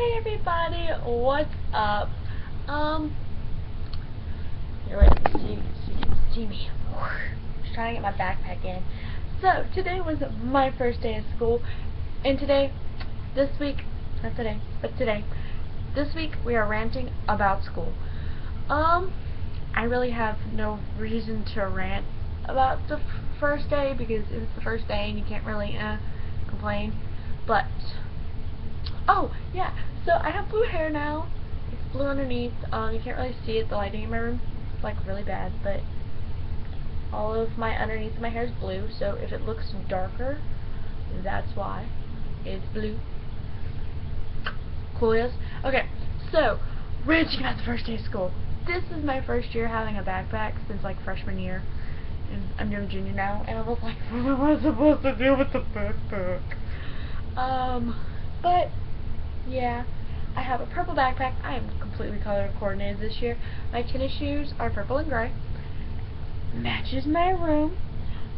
Hey everybody, what's up? Here, wait, so you can see me. Just trying to get my backpack in. So, today was my first day of school, and this week, this week we are ranting about school. I really have no reason to rant about the first day because it was the first day and you can't really complain, but oh, yeah, so I have blue hair now. It's blue underneath. You can't really see it. The lighting in my room is like really bad, but all of my underneath my hair is blue, so if it looks darker, that's why. It's blue. Cool, yes? Okay, so, ranting about the first day of school. This is my first year having a backpack since like freshman year. And I'm doing junior now, and I was like, what am I supposed to do with the backpack? But yeah, I have a purple backpack. I am completely color coordinated this year. My tennis shoes are purple and gray. Matches my room.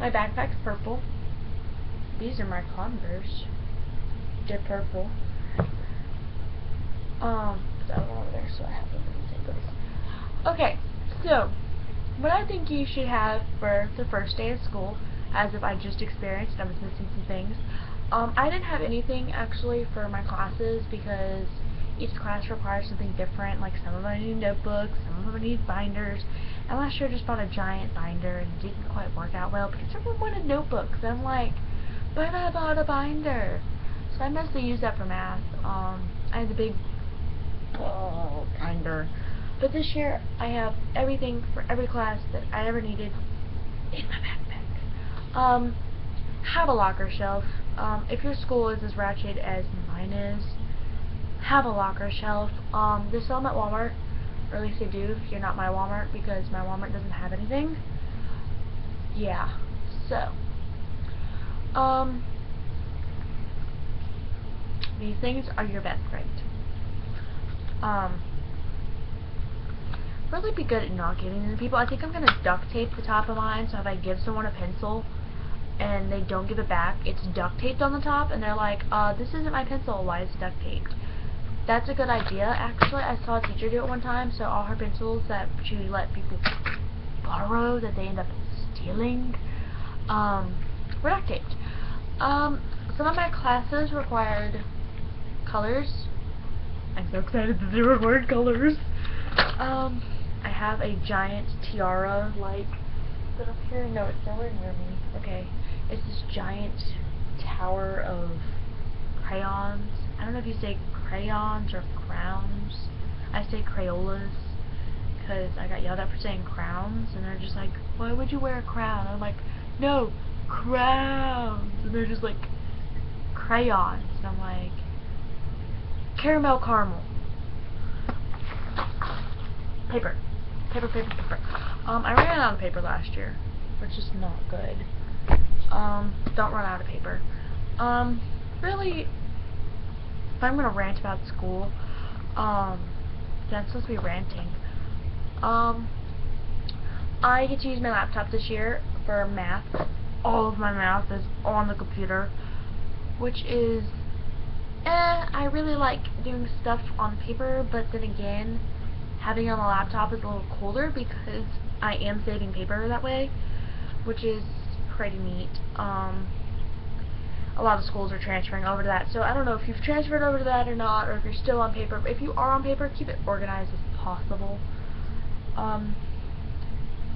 My backpack's purple. These are my Converse. They're purple. That one over there, so I have them in the same place. Okay, so what I think you should have for the first day of school, as if I just experienced, I was missing some things. I didn't have anything actually for my classes because each class requires something different. Like some of them need notebooks, some of them need binders. And last year I just bought a giant binder and it didn't quite work out well because everyone wanted notebooks. And I'm like, but I bought a binder. So I mostly used that for math. I had the big binder. But this year I have everything for every class that I ever needed in my backpack. Have a locker shelf. If your school is as ratchet as mine is, have a locker shelf. They sell them at Walmart, or at least they do if you're not my Walmart, because my Walmart doesn't have anything. Yeah, so, these things are your best friend. Really be good at not giving them to people. I think I'm going to duct tape the top of mine, so if I give someone a pencil and they don't give it back, it's duct taped on the top, and they're like, this isn't my pencil, why is it duct taped? That's a good idea, actually. I saw a teacher do it one time, so all her pencils that she let people borrow, that they end up stealing, were duct taped. Some of my classes required colors. I'm so excited that they required colors. I have a giant tiara, like, but up here, no, it's nowhere near me. Okay, it's this giant tower of crayons. I don't know if you say crayons or crowns. I say Crayolas, because I got yelled at for saying crowns, and they're just like, why would you wear a crown? I'm like, no, crowns, and they're just like, crayons, and I'm like, caramel caramel. Paper. Paper. I ran out of paper last year, which is not good. Don't run out of paper. Really, if I'm gonna rant about school, then I'm supposed to be ranting. I get to use my laptop this year for math. All of my math is on the computer, which is, I really like doing stuff on paper, but then again, having it on the laptop is a little cooler because I am saving paper that way, which is pretty neat. A lot of schools are transferring over to that, so I don't know if you've transferred over to that or not, or if you're still on paper. If you are on paper, keep it organized as possible.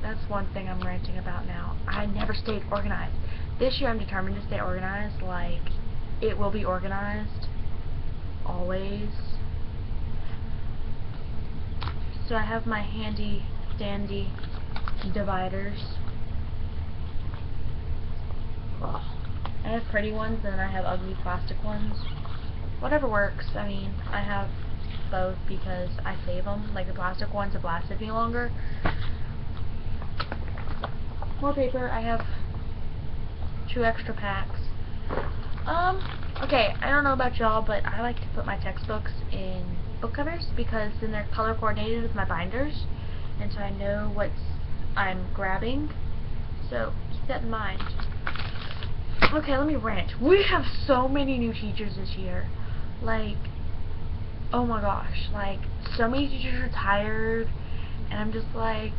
That's one thing I'm ranting about now. I never stayed organized. This year I'm determined to stay organized, like, it will be organized. Always. So I have my handy dandy dividers. Ugh. I have pretty ones and I have ugly plastic ones. Whatever works. I mean, I have both because I save them. Like the plastic ones have lasted me longer. More paper. I have 2 extra packs. Okay, I don't know about y'all, but I like to put my textbooks in book covers because then they're color coordinated with my binders, and so I know what I'm grabbing. So keep that in mind. Okay, let me rant. We have so many new teachers this year. Like, oh my gosh, like, so many teachers retired, and I'm just like,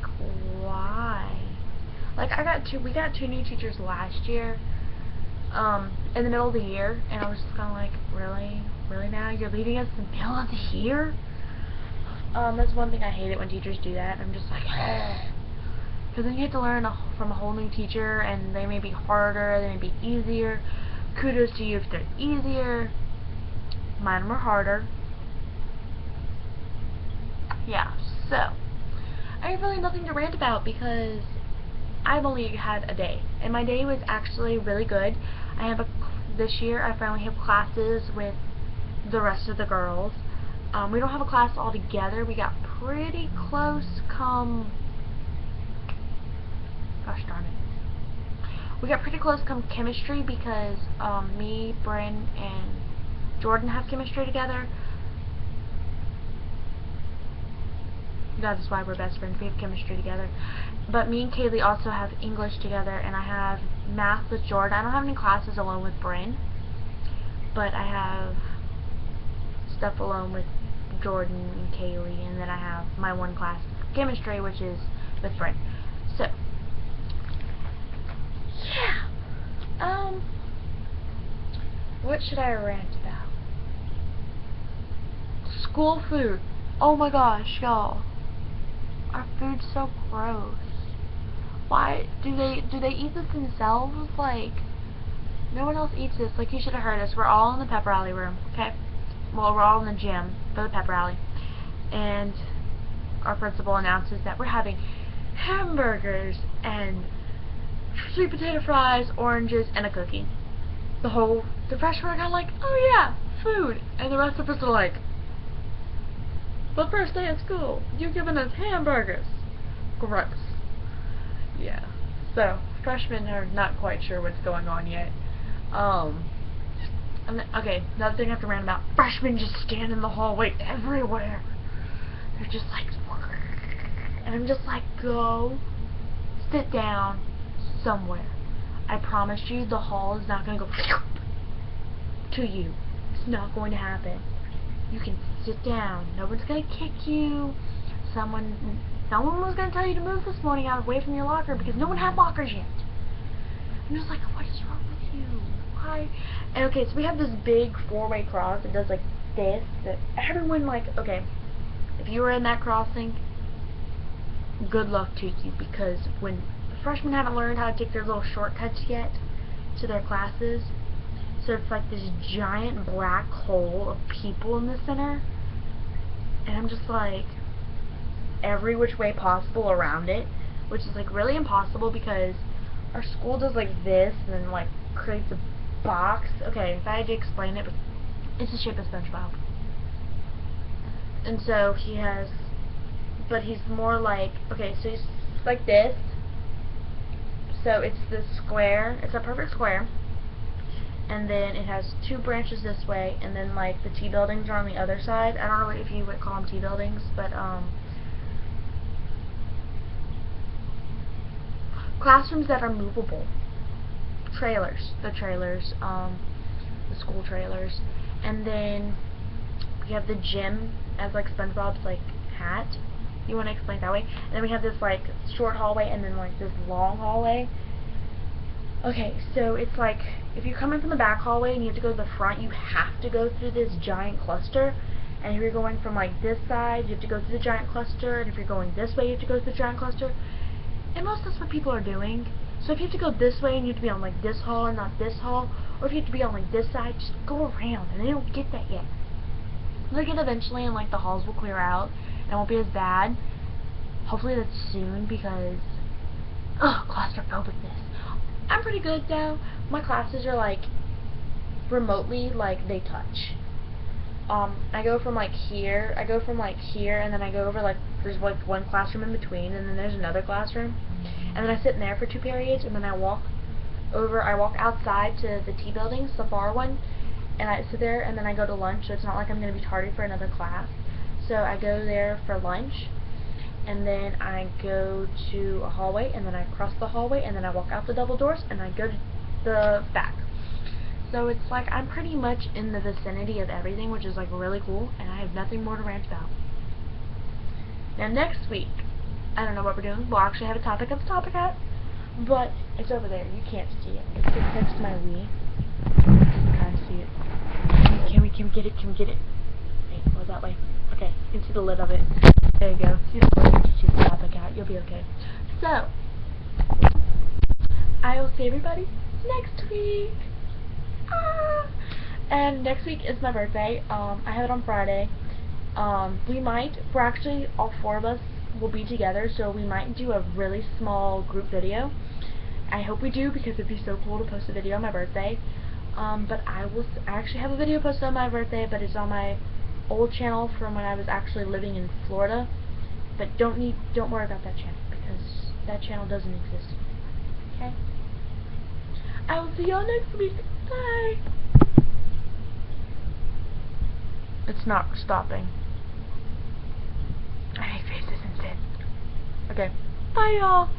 why? Like, we got two new teachers last year, in the middle of the year, and I was just kind of like, really? Really now? You're leaving us in the middle of the year? That's one thing I hate it when teachers do that. I'm just like, because then you have to learn from a whole new teacher, and they may be harder, they may be easier. Kudos to you if they're easier. Mine were harder. Yeah, so I have really nothing to rant about because I've only had a day, and my day was actually really good. This year I finally have classes with the rest of the girls. We don't have a class all together. We got pretty close come, gosh darn it. We got pretty close come chemistry because me, Bryn, and Jordan have chemistry together. That's why we're best friends. We have chemistry together. But me and Kaylee also have English together, and I have math with Jordan. I don't have any classes alone with Bryn, but I have stuff alone with Jordan and Kaylee, and then I have my one class chemistry, which is with Bryn. So, yeah. What should I rant about? School food. Oh my gosh, y'all. Our food's so gross. Why do they eat this themselves? Like, no one else eats this. Like, you should have heard us. We're all in the pep rally room, okay? Well, we're all in the gym for the pep rally, and our principal announces that we're having hamburgers and sweet potato fries, oranges, and a cookie. The freshmen are kind of like, oh yeah, food, and the rest of us are like, the first day of school, you giving us hamburgers. Gross. Yeah. So, freshmen are not quite sure what's going on yet. Okay, another thing I have to rant about. Freshmen just stand in the hallway everywhere. They're just like, and I'm just like, go sit down somewhere. I promise you the hall is not going to go to you. It's not going to happen. You can sit down. No one's going to kick you. No one was going to tell you to move this morning away from your locker because no one had lockers yet. I'm just like, what is wrong with you? Why? And okay, so we have this big four-way cross that does like this. That everyone okay, if you were in that crossing, good luck to you, because when freshmen haven't learned how to take their little shortcuts yet to their classes, so it's like this giant black hole of people in the center, and I'm just like, every which way possible around it, which is like really impossible because our school does like this and then like creates a box. Okay, if I had to explain it, it's the shape of SpongeBob. And so but he's more like, okay, so he's like this. So it's this square, it's a perfect square, and then it has two branches this way, and then like the T buildings are on the other side. I don't know if you would call them T buildings, but classrooms that are movable. Trailers, the school trailers. And then we have the gym as like SpongeBob's like hat. You want to explain it that way? And then we have this like short hallway and then like this long hallway. Okay, so it's like if you come in from the back hallway and you have to go to the front, you have to go through this giant cluster. And if you're going from like this side, you have to go through the giant cluster. And if you're going this way, you have to go through the giant cluster. And most that's what people are doing. So if you have to go this way and you have to be on like this hall and not this hall, or if you have to be on like this side, just go around, and they don't get that yet. They'll get eventually, and like the halls will clear out and it won't be as bad. Hopefully that's soon, because claustrophobic-ness. I'm pretty good though. My classes are like remotely, like they touch. I go from like here, and then I go over like, there's like one classroom in between, and then there's another classroom, and then I sit in there for 2 periods, and then I walk outside to the T buildings, the far one, and I sit there, and then I go to lunch, so it's not like I'm going to be tardy for another class. So I go there for lunch, and then I go to a hallway, and then I cross the hallway, and then I walk out the double doors, and I go to the back. So it's like I'm pretty much in the vicinity of everything, which is like really cool, and I have nothing more to rant about. Now next week, I don't know what we're doing. We'll actually have a topic at the topic hat, but it's over there. You can't see it. It's next to my Wii. You can't see it. Can we get it? Can we get it? Wait, go that way. Okay, you can see the lid of it. There you go. You don't need to see the topic hat. You'll be okay. So, I will see everybody next week. And next week is my birthday. I have it on Friday. We're actually, all four of us will be together, so we might do a really small group video. I hope we do, because it'd be so cool to post a video on my birthday. But I actually have a video posted on my birthday, but it's on my old channel from when I was actually living in Florida. But don't worry about that channel, because that channel doesn't exist. Okay? I will see y'all next week. Bye! It's not stopping. I make faces instead. Okay. Bye, y'all!